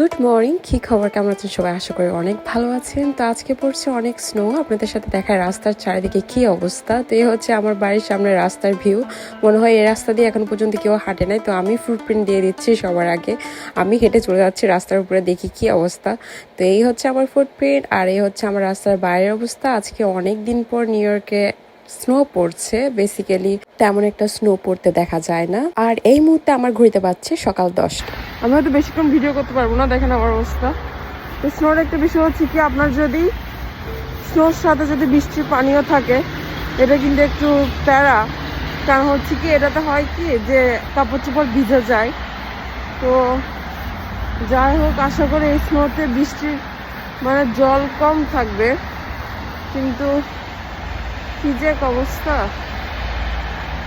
Good morning, কি খবর, কেমন আছেন সবাই? আশা করি অনেক ভালো আছেন। তো আজকে পড়ছে অনেক স্নো। আপনাদের সাথে দেখায় রাস্তার চারিদিকে কি অবস্থা। তো এই হচ্ছে আমার বাড়ির সামনে রাস্তার ভিউ। মনে হয় এই রাস্তা দিয়ে এখন পর্যন্ত কেউ হাঁটে নাই, তো আমি ফুটপ্রিন্ট দিয়ে দিচ্ছি সবার আগে। আমি হেঁটে চলে যাচ্ছি রাস্তার উপরে, দেখি কি অবস্থা। তো এই হচ্ছে আমার ফুটপ্রিন্ট, আর এই হচ্ছে আমার রাস্তার বাইরের অবস্থা। আজকে অনেক দিন পর নিউ ইয়র্কে স্নো পড়ছে। বেসিক্যালি তেমন একটা স্নো পড়তে দেখা যায় না। আর এই মুহূর্তে আমার ঘুরতে পাচ্ছে সকাল 10টা। আমি হয়তো বেশিক্ষণ ভিডিও করতে পারবো না, দেখেন আমার অবস্থা। তো স্নোর একটা বিষয় হচ্ছে কি, আপনার যদি স্নোর সাথে যদি বৃষ্টির পানিও থাকে, এটা কিন্তু একটু প্যারা। কারণ হচ্ছে কি, এটাতে হয় কি যে কাপড় চোপড় ভিজে যায়। তো যাই হোক, আশা করি এই স্নোতে বৃষ্টির মানে জল কম থাকবে, কিন্তু কি যে এক অবস্থা।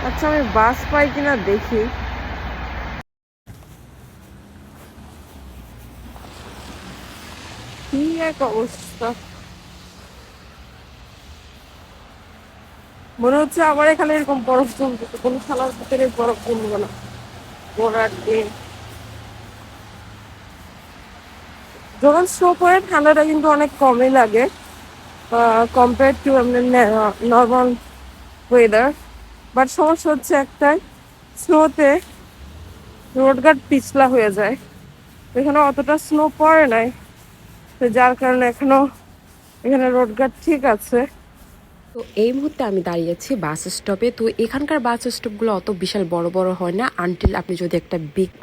আচ্ছা, আমি বাস পাই কিনা দেখি। কি এক অবস্থা, মনে হচ্ছে আমার এখানে এরকম বরফ জমতেছে, কোনো খেলার ভিতরে বরফ জমবে না। ঘোড়ার দিন যখন স্নো পড়ে, ঠান্ডাটা কিন্তু অনেক কমই লাগে compare to normal weather. But সমস্যা হচ্ছে একটাই, স্নোতে রোডঘাট পিছলা হয়ে যায়। এখানে অতটা স্নো পড়ে নাই, তো যার কারণে এখনো এখানে রোডঘাট ঠিক আছে। তো এই মুহূর্তে আমি দাঁড়িয়েছি বাস স্টপে। তো এখানকার বাস স্টপগুলো অত বিশাল বড় বড় হয় না, আনটিল আপনি যদি একটা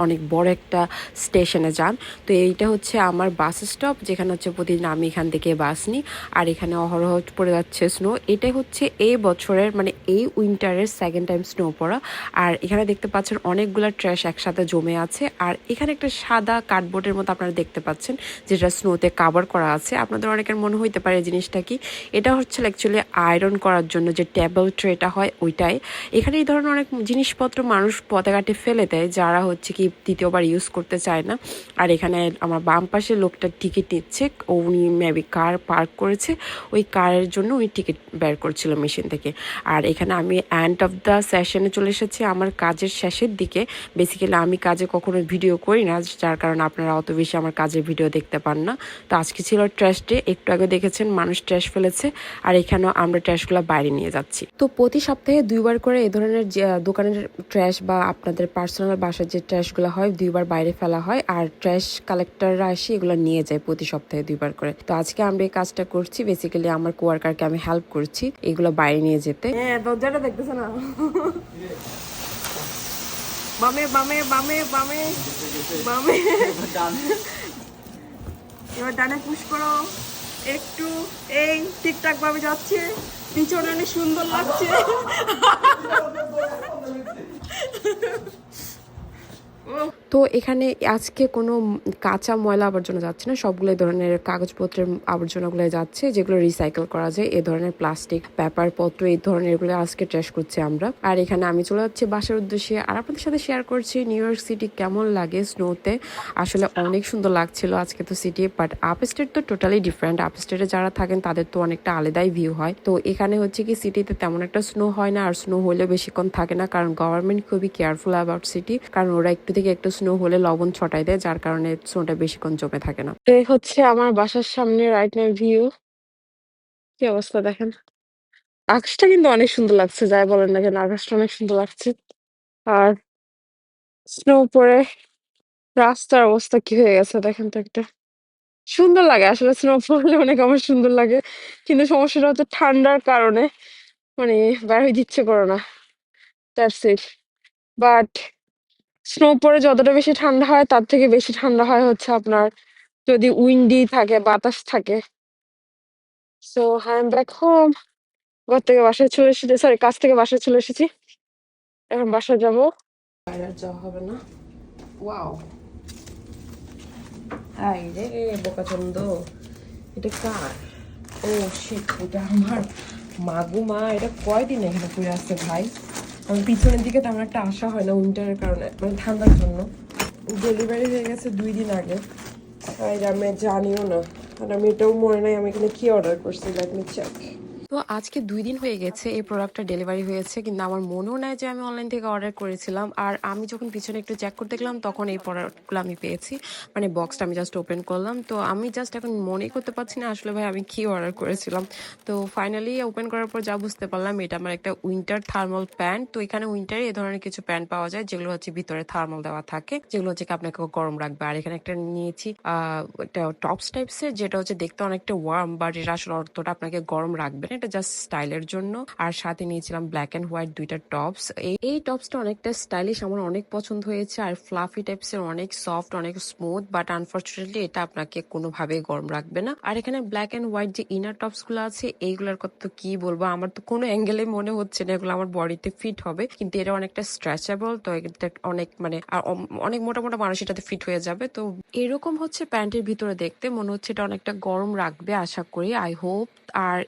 অনেক বড় একটা স্টেশনে যান। তো এইটা হচ্ছে আমার বাস স্টপ, যেখানে হচ্ছে প্রতিদিন আমি এখান থেকে বাস নিই। আর এখানে অহরহ পড়ে যাচ্ছে স্নো। এটাই হচ্ছে এই বছরের মানে এই উইন্টারের সেকেন্ড টাইম স্নো পড়া। আর এখানে দেখতে পাচ্ছেন অনেকগুলো ট্র্যাশ একসাথে জমে আছে। আর এখানে একটা সাদা কার্ডবোর্ডের মতো আপনারা দেখতে পাচ্ছেন, যেটা স্নোতে কাভার করা আছে। আপনাদের অনেকের মনে হইতে পারে এই জিনিসটা কি। এটা হচ্ছে অ্যাকচুয়ালি আয়রন করার জন্য যে টেবল ট্রেটা হয় ওইটাই। এখানে এই ধরনের অনেক জিনিসপত্র মানুষ পথে ঘাটে ফেলে দেয়, যারা হচ্ছে কি দ্বিতীয়বার ইউজ করতে চায় না। আর এখানে আমার বাম পাশে লোকটা টিকিট নিচ্ছে, উনি মেবি কার পার্ক করেছে, ওই কারের জন্য উনি টিকিট বের করছিল মেশিন থেকে। আর এখানে আমি এন্ড অফ দ্য সেশনে চলে এসেছি, আমার কাজের শেষের দিকে। বেসিক্যালি আমি কাজে কখনো ভিডিও করি না, যার কারণে আপনারা অত বেশি আমার কাজের ভিডিও দেখতে পান না। তো আজকে ছিল ট্র্যাশ ডে, একটু আগে দেখেছেন মানুষ ট্র্যাশ ফেলেছে। আর এখানেও আমরা ট্র্যাশগুলো বাইরে নিয়ে যাচ্ছি। তো প্রতি সপ্তাহে 2বার করে এই ধরনের দোকানের ট্র্যাশ বা আপনাদের পার্সোনাল বাসার যে ট্র্যাশগুলো হয় 2বার বাইরে ফেলা হয়। আর ট্র্যাশ কালেক্টররা এসে এগুলো নিয়ে যায় প্রতি সপ্তাহে 2বার করে। তো আজকে আমরা এই কাজটা করছি, বেসিক্যালি আমার কোয়ার্কারকে আমি হেল্প করছি এগুলো বাইরে নিয়ে যেতে। হ্যাঁ, দরজাটা দেখতেছে না। বামে বামে বামে বামে বামে, এবার ডানে পুশ করো একটু। এই ঠিকঠাক ভাবে যাচ্ছে, পিছনে অনেক সুন্দর লাগছে। তো এখানে আজকে কোনো কাঁচা ময়লা আবর্জনা যাচ্ছে না, সবগুলো এই ধরনের কাগজপত্রের আবর্জনাগুলো যাচ্ছে, যেগুলো রিসাইকেল করা যায়। এই ধরনের প্লাস্টিক, পেপার পত্র, এই ধরনের এগুলো আজকে ট্র্যাশ করছি আমরা। আর এখানে আমি চলে যাচ্ছি বাসার উদ্দেশ্যে। আর আপনাদের সাথে শেয়ার করছি নিউ ইয়র্ক সিটি কেমন লাগে স্নোতে। আসলে অনেক সুন্দর লাগছিল আজকে তো সিটি, বাট আপ স্টেট তো টোটালি ডিফারেন্ট। আপ স্টেটে যারা থাকেন তাদের তো অনেকটা আলাদাই ভিউ হয়। তো এখানে হচ্ছে কি সিটিতে তেমন একটা স্নো হয় না, আর স্নো হলেও বেশিক্ষণ থাকে না, কারণ গভর্নমেন্ট খুবই কেয়ারফুল অ্যাবাউট সিটি। কারণ ওরা একটু থেকে একটু স্নো হলে লবণ ছটাই দেয়, যার কারণে স্নোটা বেশিক্ষণ জমে থাকে না। এই হচ্ছে আমার বাসার সামনে রাইট নাও ভিউ। কি অবস্থা দেখেন, আকাশটা কিন্তু অনেক সুন্দর লাগছে, যাই বলেন না কেন আকাশটা অনেক সুন্দর লাগছে। আর স্নো পরে রাস্তার অবস্থা কি হয়ে গেছে দেখেন তো একটা। সুন্দর লাগে আসলে, স্নো পড়লে অনেক আমার সুন্দর লাগে, কিন্তু সমস্যাটা হচ্ছে ঠান্ডার কারণে মানে বের হইতে ইচ্ছে করে না, দ্যাটস ইট। বাট স্নো পরে যতটা বেশি ঠান্ডা হয়, তার থেকে বেশি ঠান্ডা হয় হচ্ছে আপনার যদি উইন্ডি থাকে, বাতাস থাকে। So I am back home. ঘর থেকে বাসায় চলে এসেছি, সরি কাজ থেকে বাসায় চলে এসেছি, এখন বাসায় যাবো। বাইরে আর যাওয়া হবে না। ওয়াও, হাই রে বোকাচন্দ, এটা কার? ও শিট, এটা আমার মাগুমা। এটা কয়দিন এখানে পড়ে আসছে ভাই। আমার পিছনের দিকে তেমন একটা আশা হয় না উইন্টারের কারণে, মানে ঠান্ডার জন্য। ডেলিভারি হয়ে গেছে 2 দিন আগে, আর আমি জানিও না। আর আমি এটাও মনে নাই আমি এখানে কি অর্ডার করছি। Let me check. তো আজকে 2 দিন হয়ে গেছে এই প্রোডাক্টটা ডেলিভারি হয়েছে, কিন্তু আমার মনেও নাই যে আমি অনলাইন থেকে অর্ডার করেছিলাম। আর আমি যখন পিছনে একটু চেক করতে গেলাম তখন এই প্রোডাক্টগুলো আমি পেয়েছি। মানে বক্সটা আমি জাস্ট ওপেন করলাম। তো আমি জাস্ট এখন মনেই করতে পারছি না আসলে ভাই আমি কি অর্ডার করেছিলাম। তো ফাইনালি ওপেন করার পর যা বুঝতে পারলাম, এটা আমার একটা উইন্টার থার্মাল প্যান্ট। তো এখানে উইন্টারে এই ধরনের কিছু প্যান্ট পাওয়া যায় যেগুলো হচ্ছে ভিতরে থার্মাল দেওয়া থাকে, যেগুলো হচ্ছে কি আপনাকে গরম রাখবে। আর এখানে একটা নিয়েছি একটা টপস টাইপসের, যেটা হচ্ছে দেখতে অনেকটা ওয়ার্ম, বাট এটা আসলে অতটা আপনাকে গরম রাখবে না, এটা জাস্ট স্টাইলের জন্য। আর সাথে নিয়েছিলাম ব্ল্যাক এন্ড হোয়াইট দুইটা টপস। এই টপসটা অনেকটা স্টাইলিশ, আমার অনেক পছন্দ হয়েছে। আর ফ্লাফি টাইপসের, অনেক সফট, অনেক স্মুথ, বাট আনফর্চুনেটলি এটা আপনাকে কোনোভাবে গরম রাখবে না। আর এখানে ব্ল্যাক এন্ড হোয়াইট যে ইনার টপস গুলো আছে এইগুলোর কথা তো কি বলবো, আমার তো কোনো অ্যাঙ্গেলে মনে হচ্ছে না এগুলো আমার বডিতে ফিট হবে, কিন্তু এটা অনেকটা স্ট্রেচেবল। তো এটা অনেক মানে অনেক মোটা মোটা মানুষ এটাতে ফিট হয়ে যাবে। তো এরকম হচ্ছে প্যান্টের ভিতরে দেখতে, মনে হচ্ছে এটা অনেকটা গরম রাখবে আশা করি, আই হোপ। আর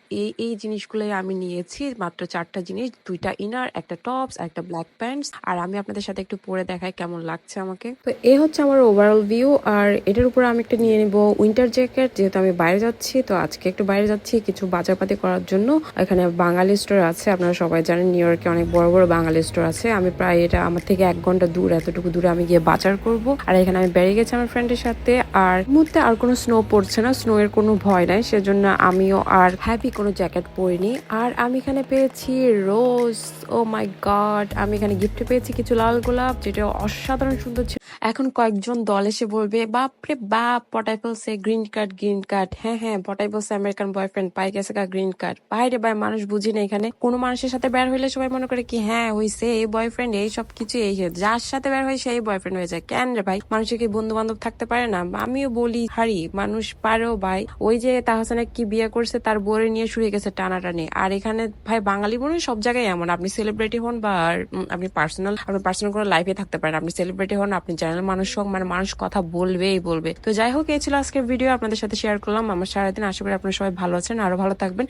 এই জিনিসগুলোই আমি নিয়েছি, মাত্র 4টা জিনিস, 2টা ইনার, একটা টপস, একটা ব্ল্যাক প্যান্টস। আর আমি আপনাদের সাথে একটু পরে দেখাই কেমন লাগছে আমাকে। তো এই হচ্ছে আমার ওভারঅল ভিউ। আর এটার উপর আমি একটা নিয়ে নিব উইন্টার জ্যাকেট, যেহেতু আমি বাইরে যাচ্ছি। তো আজকে একটু বাইরে যাচ্ছি কিছু বাজারপাতি করার জন্য। এখানে বাঙালি স্টোর আছে, আপনারা সবাই জানেন নিউ ইয়র্কে অনেক বড় বড় বাঙালি স্টোর আছে। আমি প্রায় এটা আমার থেকে 1 ঘন্টা দূর, এতটুকু দূরে আমি গিয়ে বাজার করব। আর এখানে আমি বেরিয়ে গেছি আমার ফ্রেন্ডের সাথে। আর মুহূর্তে আর কোনো স্নো পড়ছে না, স্নো এর কোনো ভয় নাই, সেজন্য আমিও আর হ্যাভি কোনো জ্যাকেট পরিনি। আর আমি এখানে পেয়েছি রোজ, ও মাই গড, আমি এখানে গিফটে পেয়েছি কিছু লাল গোলাপ, যেটা অসাধারণ সুন্দর ছিল। এখন কয়েকজন দল এসে বলবে বাপরে বাপ, পটাই ফেলছে গ্রিন কার্ড, গ্রিন কার্ড। হ্যাঁ হ্যাঁ, পটাই ফেলছে আমেরিকান বয়ফ্রেন্ড, পাই গেছে গ্রিন কার্ড। বাইরে ভাই মানুষ বুঝি না, এখানে কোনো মানুষের সাথে বের হইলে সবাই মনে করে কি হ্যাঁ হইছে এই বয়ফ্রেন্ড, এই সব কিছু, এই যার সাথে বের হয় সেই বয়ফ্রেন্ড হয়ে যায়। কেন রে ভাই, মানুষের কি বন্ধু বান্ধব থাকতে পারে না? আমিও বলি হারি, মানুষ পারেও ভাই। ওই যে তাহসানে কি বিয়ে করছে, তার বউরে নিয়ে শুরু গেছে টানাটানি। আর এখানে ভাই বাঙালি মনে হয় সব জায়গায় এমন, আপনি সেলিব্রিটি হন বা আপনি পার্সোনাল কোনো লাইফে থাকতে পারেন, আপনি সেলিব্রিটি হন, আপনি জেনারেল মানুষ হোক, মানে মানুষ কথা বলবেই বলবে। তো যাই হোক, এই ছিল আজকের ভিডিও, আপনাদের সাথে শেয়ার করলাম আমার সারাদিন। আশা করি আপনারা সবাই ভালো আছেন, আরো ভালো থাকবেন।